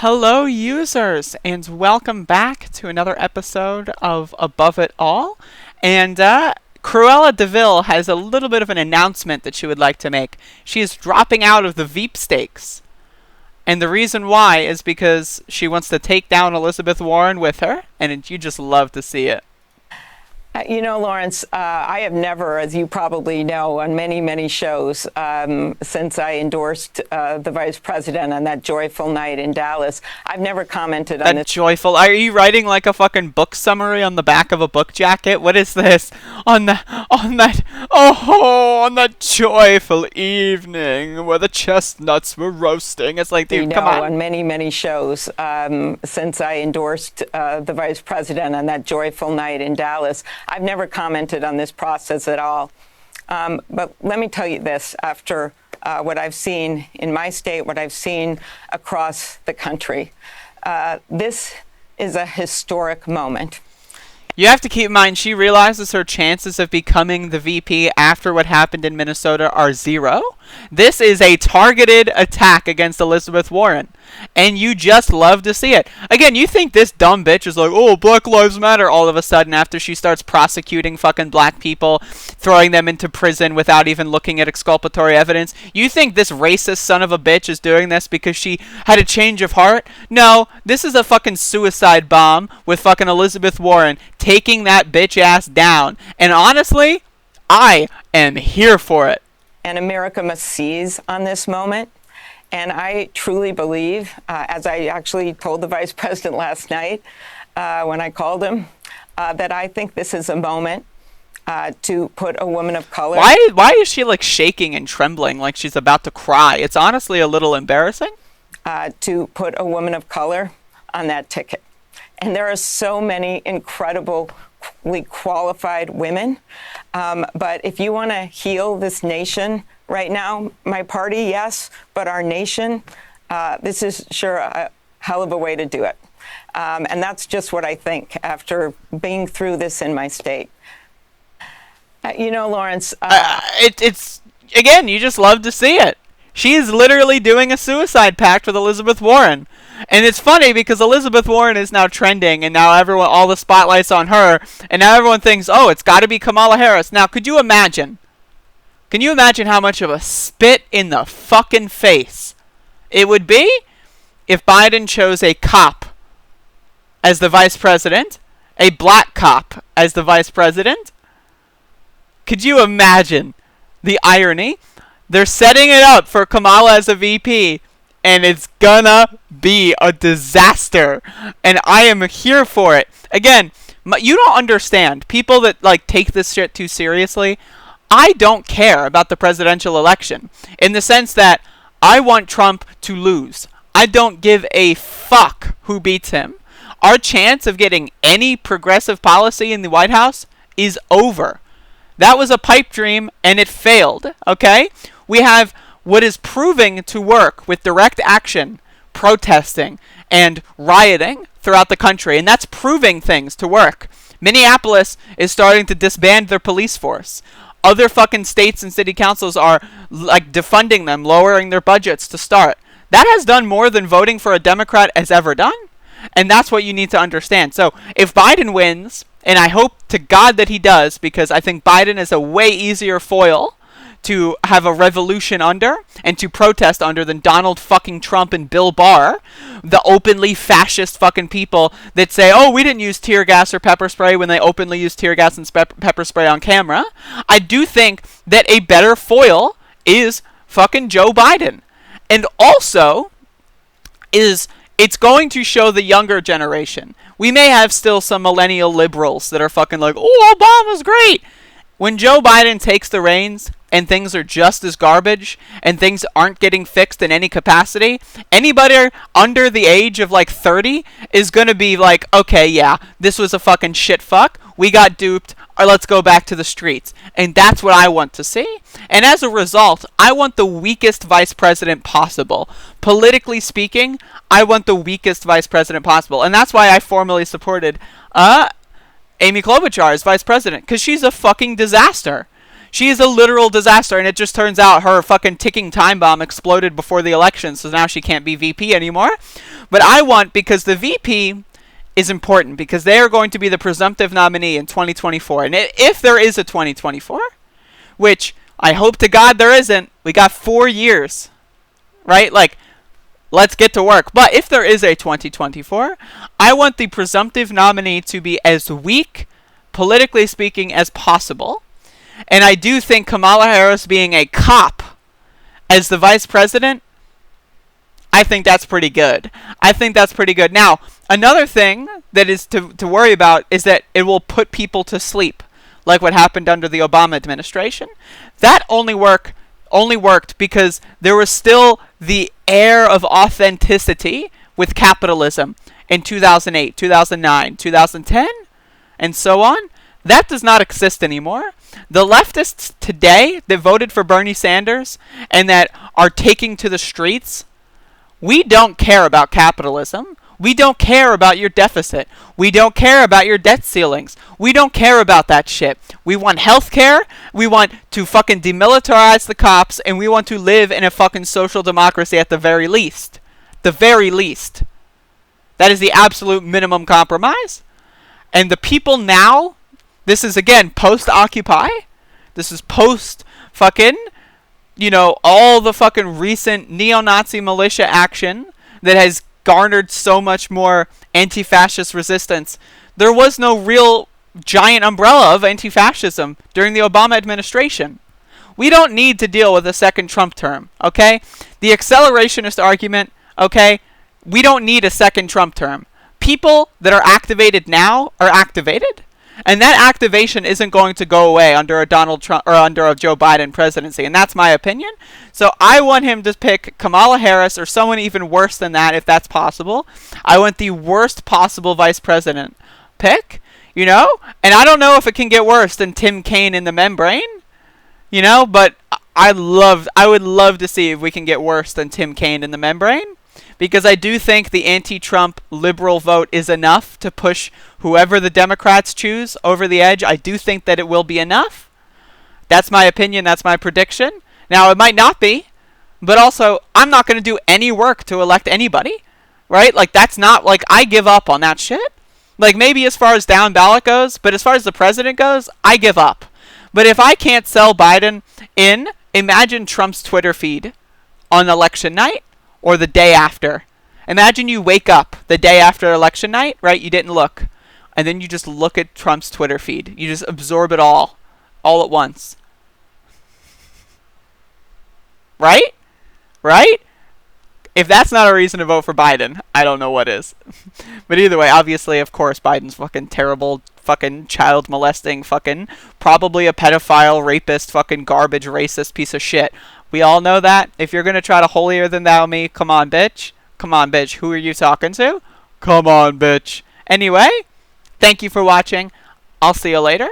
Hello, users, and welcome back to another episode of Above It All. And Cruella de Vil has a little bit of an announcement that she would like to make. She is dropping out of the Veep stakes. And the reason why is because she wants to take down Elizabeth Warren with her, and you just love to see it. You know, Lawrence, I have never, as you probably know, on many, many shows, since I endorsed the vice president on that joyful night in Dallas, I've never commented on this. Joyful. Are you writing like a fucking book summary on the back of a book jacket? What is this? On that joyful evening where the chestnuts were roasting. It's like, dude, come on. On many, many shows, since I endorsed the vice president on that joyful night in Dallas, I've never commented on this process at all. But let me tell you this, after what I've seen in my state, what I've seen across the country, this is a historic moment. You have to keep in mind, she realizes her chances of becoming the VP after what happened in Minnesota are zero. This is a targeted attack against Elizabeth Warren. And you just love to see it. Again, you think this dumb bitch is like, oh, Black Lives Matter all of a sudden after she starts prosecuting fucking black people, throwing them into prison without even looking at exculpatory evidence. You think this racist son of a bitch is doing this because she had a change of heart? No, this is a fucking suicide bomb with fucking Elizabeth Warren taking that bitch ass down. And honestly, I am here for it. And America must seize on this moment. And I truly believe, as I actually told the vice president last night when I called him, that I think this is a moment to put a woman of color. Why is she like shaking and trembling like she's about to cry? It's honestly a little embarrassing. To put a woman of color on that ticket. And there are so many incredibly qualified women. But if you want to heal this nation right now, my party, yes, but our nation, this is sure a hell of a way to do it. And that's just what I think after being through this in my state. You know, Lawrence. It's again, you just love to see it. She is literally doing a suicide pact with Elizabeth Warren. And it's funny because Elizabeth Warren is now trending, and now all the spotlight's on her, and now everyone thinks, oh, it's got to be Kamala Harris. Now, could you imagine? Can you imagine how much of a spit in the fucking face it would be if Biden chose a cop as the vice president, a black cop as the vice president? Could you imagine the irony? They're setting it up for Kamala as a VP, and it's gonna be a disaster. And I am here for it. Again, you don't understand. People that like take this shit too seriously, I don't care about the presidential election. In the sense that I want Trump to lose. I don't give a fuck who beats him. Our chance of getting any progressive policy in the White House is over. That was a pipe dream, and it failed, okay? We have what is proving to work with direct action, protesting, and rioting throughout the country, and that's proving things to work. Minneapolis is starting to disband their police force. Other fucking states and city councils are like defunding them, lowering their budgets to start. That has done more than voting for a Democrat has ever done, and that's what you need to understand. So if Biden wins, and I hope to God that he does, because I think Biden is a way easier foil to have a revolution under and to protest under than Donald fucking Trump and Bill Barr, the openly fascist fucking people that say, oh, we didn't use tear gas or pepper spray when they openly use tear gas and pepper spray on camera. I do think that a better foil is fucking Joe Biden. And also it's going to show the younger generation. We may have still some millennial liberals that are fucking like, oh, Obama's great. When Joe Biden takes the reins and things are just as garbage and things aren't getting fixed in any capacity, anybody under the age of like 30 is going to be like, okay, yeah, this was a fucking shit fuck. We got duped, or let's go back to the streets. And that's what I want to see. And as a result, I want the weakest vice president possible. Politically speaking, I want the weakest vice president possible. And that's why I formally supported Amy Klobuchar as vice president, because she's a fucking disaster. She is a literal disaster, and it just turns out her fucking ticking time bomb exploded before the election, so now she can't be VP anymore. But I want, because the VP is important, because they are going to be the presumptive nominee in 2024. And if there is a 2024, which I hope to God there isn't, we got 4 years, right? Like, let's get to work. But if there is a 2024, I want the presumptive nominee to be as weak, politically speaking, as possible. And I do think Kamala Harris being a cop as the vice president, I think that's pretty good. I think that's pretty good. Now, another thing that is to worry about is that it will put people to sleep, like what happened under the Obama administration. That only worked because there was still the air of authenticity with capitalism in 2008, 2009, 2010, and so on. That does not exist anymore. The leftists today that voted for Bernie Sanders and that are taking to the streets, we don't care about capitalism. We don't care about your deficit. We don't care about your debt ceilings. We don't care about that shit. We want health care. We want to fucking demilitarize the cops. And we want to live in a fucking social democracy at the very least. The very least. That is the absolute minimum compromise. And the people now, this is again post-Occupy. This is post-fucking, all the fucking recent neo-Nazi militia action that has garnered so much more anti-fascist resistance. There was no real giant umbrella of anti-fascism during the Obama administration. We don't need to deal with a second Trump term, okay? The accelerationist argument, okay? We don't need a second Trump term. People that are activated now are activated. And that activation isn't going to go away under a Donald Trump or under a Joe Biden presidency. And that's my opinion. So I want him to pick Kamala Harris or someone even worse than that if that's possible. I want the worst possible vice president pick, And I don't know if it can get worse than Tim Kaine in the membrane, but I would love to see if we can get worse than Tim Kaine in the membrane. Because I do think the anti-Trump liberal vote is enough to push whoever the Democrats choose over the edge. I do think that it will be enough. That's my opinion. That's my prediction. Now, it might not be. But also, I'm not going to do any work to elect anybody. Right? Like, that's not, like, I give up on that shit. Like, maybe as far as down ballot goes. But as far as the president goes, I give up. But if I can't sell Biden in, imagine Trump's Twitter feed on election night. Or the day after. Imagine you wake up the day after election night, right? You didn't look. And then you just look at Trump's Twitter feed. You just absorb it all at once. Right? Right? If that's not a reason to vote for Biden, I don't know what is. But either way, obviously, of course, Biden's fucking terrible, fucking child molesting, fucking probably a pedophile, rapist, fucking garbage, racist piece of shit. We all know that. If you're going to try to holier than thou me, come on, bitch. Come on, bitch. Who are you talking to? Come on, bitch. Anyway, thank you for watching. I'll see you later.